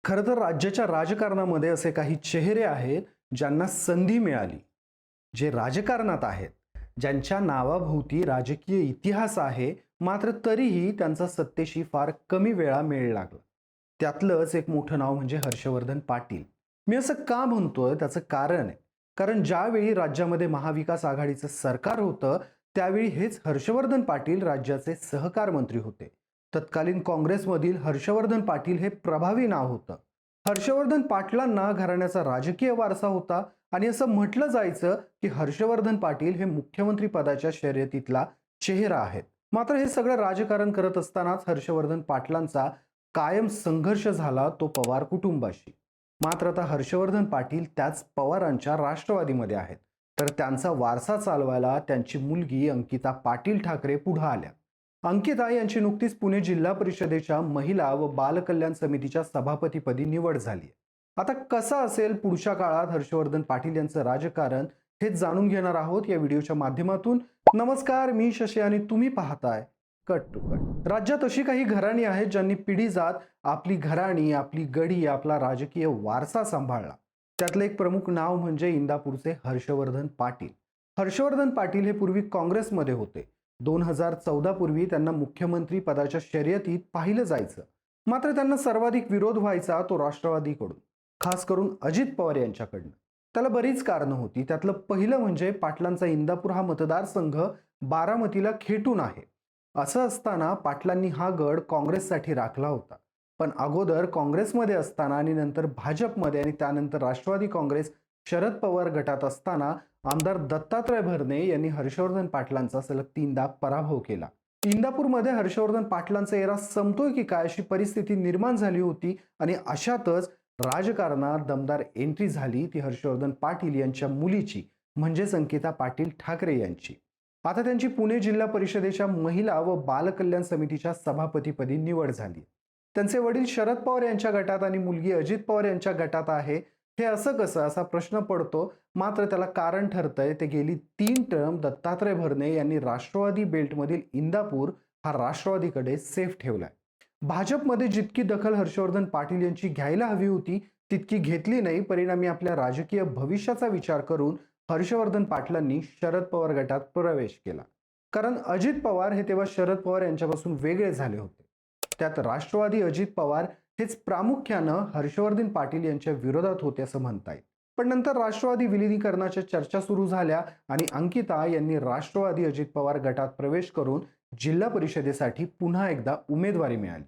खरं तर राज्याच्या राजकारणामध्ये असे काही चेहरे आहेत ज्यांना संधी मिळाली, जे राजकारणात आहेत, ज्यांच्या नावाभोवती राजकीय इतिहास आहे, मात्र तरीही त्यांचा सत्तेशी फार कमी वेळा मेळ लागला. त्यातलंच एक मोठं नाव म्हणजे हर्षवर्धन पाटील. मी असं का म्हणतोय त्याचं कारण आहे. कारण ज्यावेळी राज्यामध्ये महाविकास आघाडीचं सरकार होतं, त्यावेळी हेच हर्षवर्धन पाटील राज्याचे सहकार मंत्री होते. तत्कालीन काँग्रेसमधील हर्षवर्धन पाटील हे प्रभावी नाव होतं. हर्षवर्धन पाटलांना घराण्याचा राजकीय वारसा होता आणि असं म्हटलं जायचं की हर्षवर्धन पाटील हे मुख्यमंत्री पदाच्या शर्यतीतला चेहरा आहेत. मात्र हे सगळं राजकारण करत असतानाच हर्षवर्धन पाटलांचा कायम संघर्ष झाला तो पवार कुटुंबाशी. मात्र आता हर्षवर्धन पाटील त्याच पवारांच्या राष्ट्रवादीमध्ये आहेत. तर त्यांचा वारसा चालवायला त्यांची मुलगी अंकिता पाटील ठाकरे पुढे आल्या. अंकिता यांची नुकतीच पुणे जिल्हा परिषदेच्या महिला व बाल कल्याण समितीच्या सभापतीपदी निवड झाली. आता कसं असेल पुढच्या काळात हर्षवर्धन पाटील यांचं राजकारण हे जाणून घेणार आहोत या व्हिडिओच्या माध्यमातून. नमस्कार, मी शशी आणि तुम्ही पाहताय कट टू कट. राज्यात अशी काही घराणी आहेत ज्यांनी पिढी जात आपली घराणी, आपली गडी, आपला राजकीय वारसा सांभाळला. त्यातलं एक प्रमुख नाव म्हणजे इंदापूरचे हर्षवर्धन पाटील. हर्षवर्धन पाटील हे पूर्वी काँग्रेसमध्ये होते. 2014 पूर्वी त्यांना मुख्यमंत्री पदाच्या शर्यतीत पाहिलं जायचं. मात्र त्यांना सर्वाधिक विरोध व्हायचा तो राष्ट्रवादीकडून, खास करून अजित पवार यांच्याकडनं. त्याला बरीच कारणं होती. त्यातलं पहिलं म्हणजे पाटलांचा इंदापूर हा मतदारसंघ बारामतीला खेटून आहे. असं असताना पाटलांनी हा गड काँग्रेससाठी राखला होता. पण अगोदर काँग्रेसमध्ये असताना आणि नंतर भाजपमध्ये आणि त्यानंतर राष्ट्रवादी काँग्रेस शरद पवार गटात असताना आमदार दत्तात्रय भरणे यांनी हर्षवर्धन पाटलांचा सलग 3दा पराभव केला. इंदापूरमध्ये हर्षवर्धन पाटलांचा एरा संपतोय की काय अशी परिस्थिती निर्माण झाली होती आणि अशातच राजकारणात दमदार एंट्री झाली ती हर्षवर्धन पाटील यांच्या मुलीची, म्हणजेच अंकिता पाटील ठाकरे यांची. आता त्यांची पुणे जिल्हा परिषदेच्या महिला व बाल कल्याण समितीच्या सभापतीपदी निवड झाली. त्यांचे वडील शरद पवार यांच्या गटात आणि मुलगी अजित पवार यांच्या गटात आहे. हे असं कसं असा प्रश्न पडतो. मात्र त्याला कारण ठरतंय ते गेली 3 टर्म दत्तात्रय भरणे यांनी राष्ट्रवादी बेल्टमधील इंदापूर हा राष्ट्रवादीकडे सेफ ठेवलाय. भाजपमध्ये जितकी दखल हर्षवर्धन पाटील यांची घ्यायला हवी होती तितकी घेतली नाही. परिणामी आपल्या राजकीय भविष्याचा विचार करून हर्षवर्धन पाटलांनी शरद पवार गटात प्रवेश केला. कारण अजित पवार हे तेव्हा शरद पवार यांच्यापासून वेगळे झाले होते. त्यात राष्ट्रवादी अजित पवार हेच प्रामुख्यानं हर्षवर्धन पाटील यांच्या विरोधात होते असं म्हणता येईल. पण नंतर राष्ट्रवादी विलिनीकरणाच्या चर्चा सुरू झाल्या आणि अंकिता यांनी राष्ट्रवादी अजित पवार गटात प्रवेश करून जिल्हा परिषदेसाठी पुन्हा एकदा उमेदवारी मिळाली.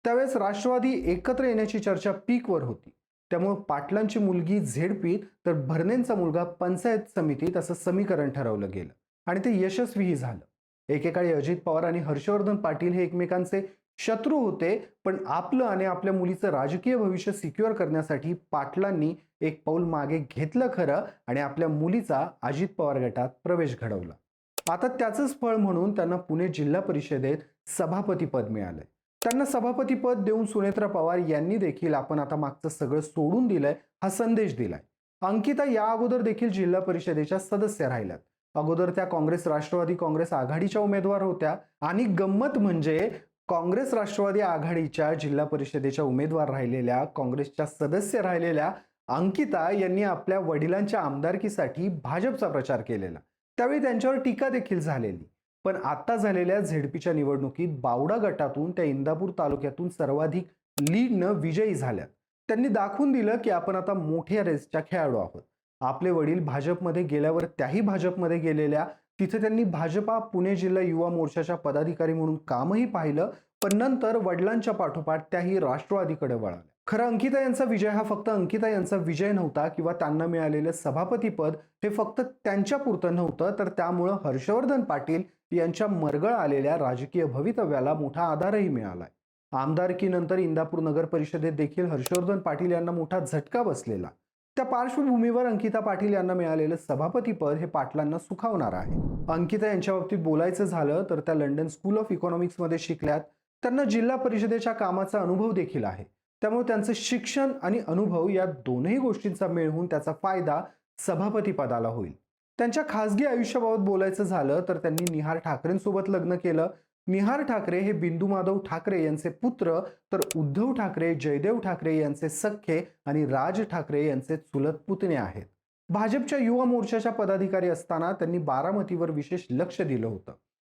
त्यावेळेस राष्ट्रवादी एकत्र येण्याची चर्चा पीकवर होती. त्यामुळे पाटलांची मुलगी झेडपीत तर भरणेंचा मुलगा पंचायत समितीत असं समीकरण ठरवलं गेलं आणि ते यशस्वीही झालं. एकेकाळी अजित पवार आणि हर्षवर्धन पाटील हे एकमेकांचे शत्रू होते. पण आपलं आणि आपल्या मुलीचं राजकीय भविष्य सिक्युअर करण्यासाठी पाटलांनी एक पाऊल मागे घेतलं खरं आणि आपल्या मुलीचा अजित पवार गटात प्रवेश घडवला. आता त्याचंच फळ म्हणून त्यांना पुणे जिल्हा परिषदेत सभापतीपद मिळालंय. त्यांना सभापतीपद देऊन सुनेत्रा पवार यांनी देखील आपण आता मागचं सगळं सोडून दिलंय हा संदेश दिलाय. अंकिता या अगोदर देखील जिल्हा परिषदेच्या सदस्य राहिल्यात. अगोदर त्या काँग्रेस राष्ट्रवादी काँग्रेस आघाडीच्या उमेदवार होत्या आणि गंमत म्हणजे काँग्रेस राष्ट्रवादी आघाडीच्या जिल्हा परिषदेच्या उमेदवार राहिलेल्या, काँग्रेसच्या सदस्य राहिलेल्या अंकिता यांनी आपल्या वडिलांच्या आमदारकीसाठी भाजपचा प्रचार केलेला. त्यावेळी त्यांच्यावर टीका देखील झालेली. पण आता झालेल्या झेडपीच्या निवडणुकीत बावडा गटातून त्या इंदापूर तालुक्यातून सर्वाधिक लीडनं विजयी झाल्यात. त्यांनी दाखवून दिलं की आपण आता मोठ्या रेसच्या खेळाडू आहोत. आपले वडील भाजपमध्ये गेल्यावर त्याही भाजपमध्ये गेलेल्या. तिथे त्यांनी भाजपा पुणे जिल्हा युवा मोर्चाच्या पदाधिकारी म्हणून कामही पाहिलं. पण नंतर वडिलांच्या पाठोपाठ त्याही राष्ट्रवादीकडे वळाल्या. खरं अंकिता यांचा विजय हा फक्त अंकिता यांचा विजय नव्हता किंवा त्यांना मिळालेलं सभापतीपद हे फक्त त्यांच्या पुरतं नव्हतं, तर त्यामुळं हर्षवर्धन पाटील यांच्या मरगळ आलेल्या राजकीय भवितव्याला मोठा आधारही मिळालाय. आमदारकीनंतर इंदापूर नगर परिषदेत देखील हर्षवर्धन पाटील यांना मोठा झटका बसलेला. त्या पार्श्वभूमीवर अंकिता पाटील यांना मिळालेलं सभापतीपद हे पाटलांना सुखावणार आहे. अंकिता यांच्या बाबतीत बोलायचं झालं तर त्या लंडन स्कूल ऑफ इकॉनॉमिक्समध्ये शिकल्यात. त्यांना जिल्हा परिषदेच्या कामाचा अनुभव देखील आहे. त्यामुळे त्यांचं शिक्षण आणि अनुभव या दोनही गोष्टींचा मेळ होऊन त्याचा फायदा सभापती पदाला होईल. त्यांच्या खासगी आयुष्याबाबत बोलायचं झालं तर त्यांनी निहार ठाकरेंसोबत लग्न केलं. निहार ठाकरे हे बिंदू माधव ठाकरे यांचे पुत्र, तर उद्धव ठाकरे जयदेव ठाकरे यांचे सख्खे आणि राज ठाकरे यांचे चुलत पुतणे आहेत. भाजपच्या युवा मोर्चाच्या पदाधिकारी असताना त्यांनी बारामतीवर विशेष लक्ष दिलं होतं.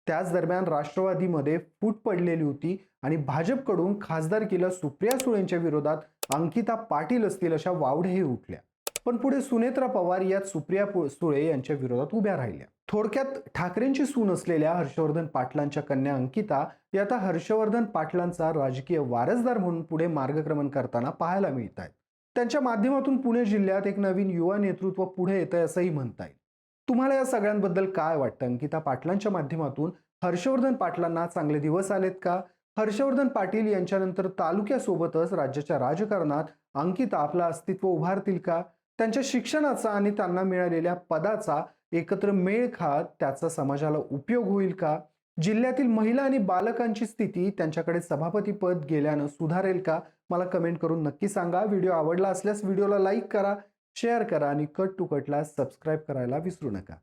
त्याच दरम्यान राष्ट्रवादीमध्ये फूट पडलेली होती आणि भाजपकडून खासदारकीला सुप्रिया सुळेंच्या विरोधात अंकिता पाटील असतील अशा वावड्याही उठल्या. पण पुढे सुनेत्रा पवार यात सुप्रिया सुळे यांच्या विरोधात उभ्या राहिल्या. थोडक्यात ठाकरेंची सून असलेल्या हर्षवर्धन पाटलांच्या कन्या अंकिता या आता हर्षवर्धन पाटलांचा राजकीय वारसदार म्हणून पुढे मार्गक्रमण करताना पाहायला मिळत आहेत. त्यांच्या माध्यमातून पुणे जिल्ह्यात एक नवीन युवा नेतृत्व पुढे येत आहे असंही म्हणता येईल. तुम्हाला या सगळ्यांबद्दल काय वाटतं? अंकिता पाटलांच्या माध्यमातून हर्षवर्धन पाटलांना चांगले दिवस आलेत का? हर्षवर्धन पाटील यांच्यानंतर तालुक्यासोबतच राज्याच्या राजकारणात अंकिता आपलं अस्तित्व उभारतील का? त्यांच्या शिक्षणाचा आणि त्यांना मिळालेल्या पदाचा एकत्र मेळ खात त्याचा समाजाला उपयोग होईल का? जिल्ह्यातील महिला आणि बालकांची स्थिती त्यांच्याकडे सभापती पद गेल्यानं सुधारेल का? मला कमेंट करून नक्की सांगा. व्हिडिओ आवडला असल्यास व्हिडिओला लाईक करा, शेअर करा आणि कट टू कटला सबस्क्राईब करायला विसरू नका.